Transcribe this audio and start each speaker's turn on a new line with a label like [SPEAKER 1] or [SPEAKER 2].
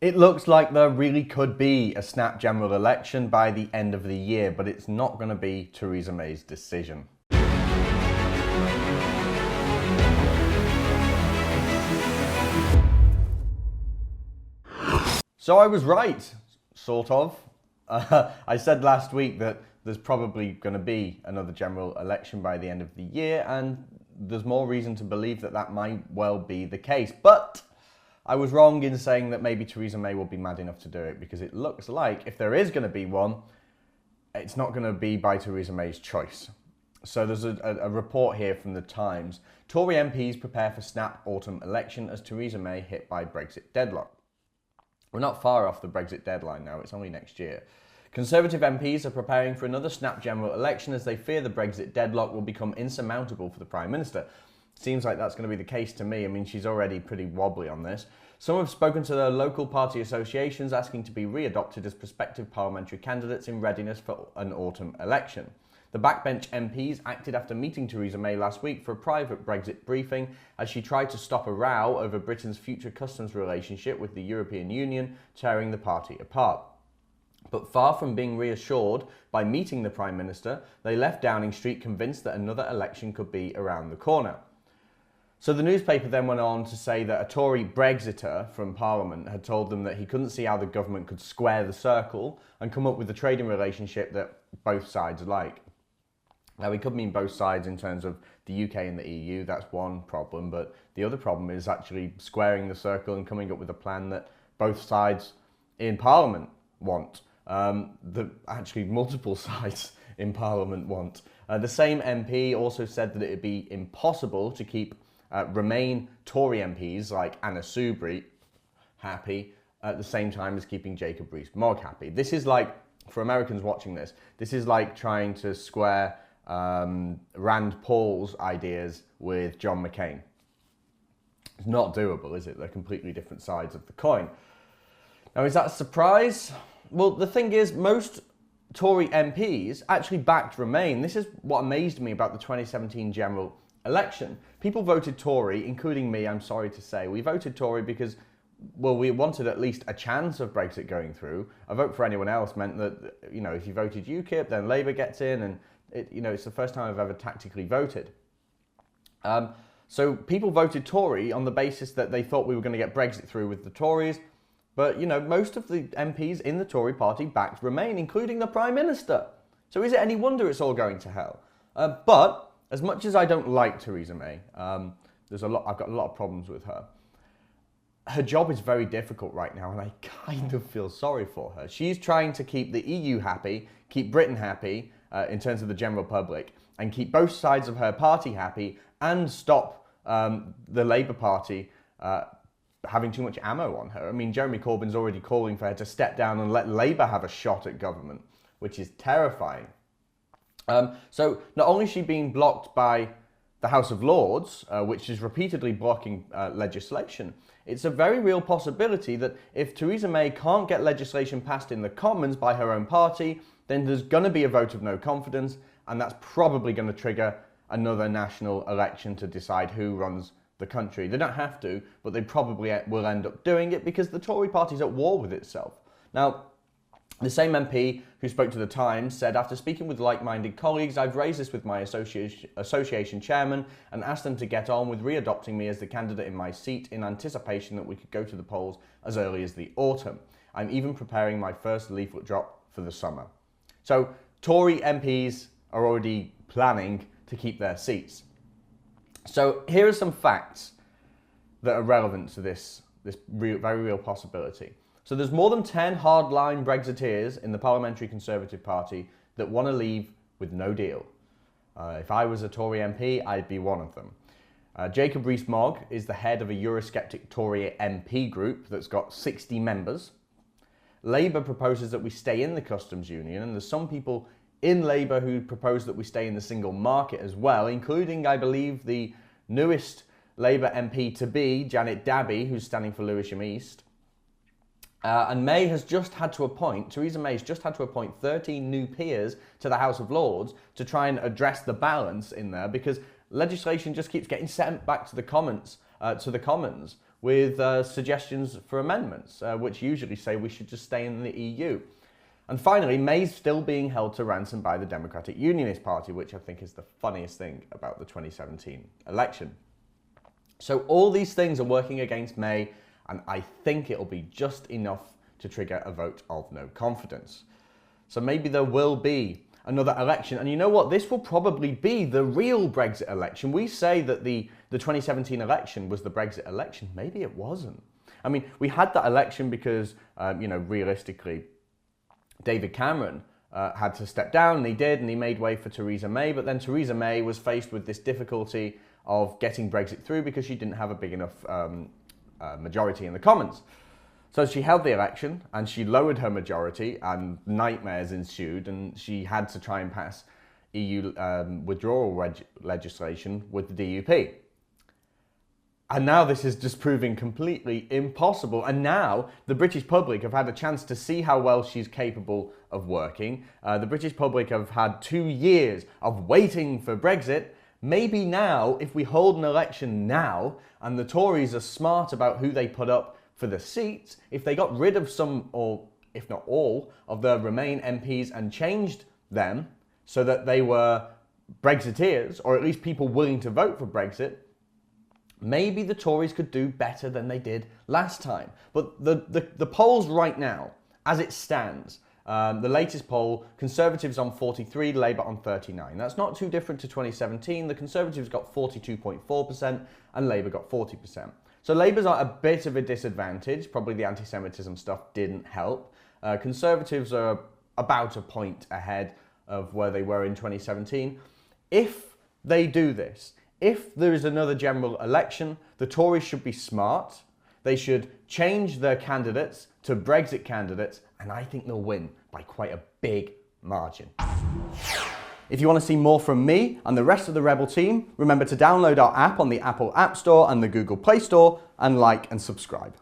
[SPEAKER 1] It looks like there really could be a snap general election by the end of the year, but it's not going to be Theresa May's decision. So I was right, sort of. I said last week that there's probably going to be another general election by the end of the year, and there's more reason to believe that that might well be the case. But I was wrong in saying that maybe Theresa May will be mad enough to do it, because it looks like if there is going to be one, it's not going to be by Theresa May's choice. So there's a report here from the Times. Tory MPs prepare for snap autumn election as Theresa May hit by Brexit deadlock. We're not far off the Brexit deadline now, it's only next year. Conservative MPs are preparing for another snap general election as they fear the Brexit deadlock will become insurmountable for the Prime Minister. Seems like that's going to be the case to me. I mean, she's already pretty wobbly on this. Some have spoken to their local party associations asking to be re-adopted as prospective parliamentary candidates in readiness for an autumn election. The backbench MPs acted after meeting Theresa May last week for a private Brexit briefing as she tried to stop a row over Britain's future customs relationship with the European Union, tearing the party apart. But far from being reassured by meeting the Prime Minister, they left Downing Street convinced that another election could be around the corner. So the newspaper then went on to say that a Tory Brexiter from Parliament had told them that he couldn't see how the government could square the circle and come up with a trading relationship that both sides like. Now, we could mean both sides in terms of the UK and the EU, that's one problem, but the other problem is actually squaring the circle and coming up with a plan that both sides in Parliament want, that actually multiple sides in Parliament want. The same MP also said that it would be impossible to keep Remain Tory MPs like Anna Soubry happy at the same time as keeping Jacob Rees-Mogg happy. This is like, for Americans watching this is like trying to square Rand Paul's ideas with John McCain. It's not doable, is it? They're completely different sides of the coin. Now, is that a surprise? Well, the thing is, most Tory MPs actually backed Remain. This is what amazed me about the 2017 general election. People voted Tory, including me, I'm sorry to say. We voted Tory because, well, we wanted at least a chance of Brexit going through. A vote for anyone else meant that, you know, if you voted UKIP, then Labour gets in, and it's the first time I've ever tactically voted. So people voted Tory on the basis that they thought we were going to get Brexit through with the Tories. But, you know, most of the MPs in the Tory party backed Remain, including the Prime Minister. So is it any wonder it's all going to hell? But as much as I don't like Theresa May, I've got a lot of problems with her. Her job is very difficult right now, and I kind of feel sorry for her. She's trying to keep the EU happy, keep Britain happy, in terms of the general public, and keep both sides of her party happy, and stop the Labour Party having too much ammo on her. I mean, Jeremy Corbyn's already calling for her to step down and let Labour have a shot at government, which is terrifying. So not only is she being blocked by the House of Lords, which is repeatedly blocking legislation, it's a very real possibility that if Theresa May can't get legislation passed in the Commons by her own party, then there's going to be a vote of no confidence, and that's probably going to trigger another national election to decide who runs the country. They don't have to, but they probably will end up doing it because the Tory party's at war with itself. Now, the same MP who spoke to the Times said, after speaking with like-minded colleagues, I've raised this with my association chairman and asked them to get on with re-adopting me as the candidate in my seat in anticipation that we could go to the polls as early as the autumn. I'm even preparing my first leaflet drop for the summer. So Tory MPs are already planning to keep their seats. So here are some facts that are relevant to this very real possibility. So there's more than 10 hardline Brexiteers in the Parliamentary Conservative Party that want to leave with no deal. If I was a Tory MP, I'd be one of them. Jacob Rees-Mogg is the head of a Eurosceptic Tory MP group that's got 60 members. Labour proposes that we stay in the customs union, and there's some people in Labour who propose that we stay in the single market as well, including, I believe, the newest Labour MP to be, Janet Dabby, who's standing for Lewisham East. And Theresa May has just had to appoint 13 new peers to the House of Lords to try and address the balance in there, because legislation just keeps getting sent back to the Commons to the Commons with suggestions for amendments, which usually say we should just stay in the EU. And finally, May's still being held to ransom by the Democratic Unionist Party, which I think is the funniest thing about the 2017 election. So all these things are working against May, and I think it'll be just enough to trigger a vote of no confidence. So maybe there will be another election. And you know what? This will probably be the real Brexit election. We say that the 2017 election was the Brexit election. Maybe it wasn't. I mean, we had that election because, realistically, David Cameron had to step down, and he did, and he made way for Theresa May. But then Theresa May was faced with this difficulty of getting Brexit through because she didn't have a big enough majority in the Commons. So she held the election and she lowered her majority and nightmares ensued, and she had to try and pass EU withdrawal legislation with the DUP. And now this is just proving completely impossible. And now the British public have had a chance to see how well she's capable of working. The British public have had 2 years of waiting for Brexit. Maybe now, if we hold an election now, and the Tories are smart about who they put up for the seats, if they got rid of some, or if not all, of the Remain MPs and changed them so that they were Brexiteers, or at least people willing to vote for Brexit, maybe the Tories could do better than they did last time. But the polls right now, as it stands, the latest poll, Conservatives on 43, Labour on 39. That's not too different to 2017. The Conservatives got 42.4% and Labour got 40%. So Labour's at a bit of a disadvantage. Probably the anti-Semitism stuff didn't help. Conservatives are about a point ahead of where they were in 2017. If they do this, if there is another general election, the Tories should be smart. They should change their candidates to Brexit candidates, and I think they'll win by quite a big margin. If you want to see more from me and the rest of the Rebel team, remember to download our app on the Apple App Store and the Google Play Store, and like and subscribe.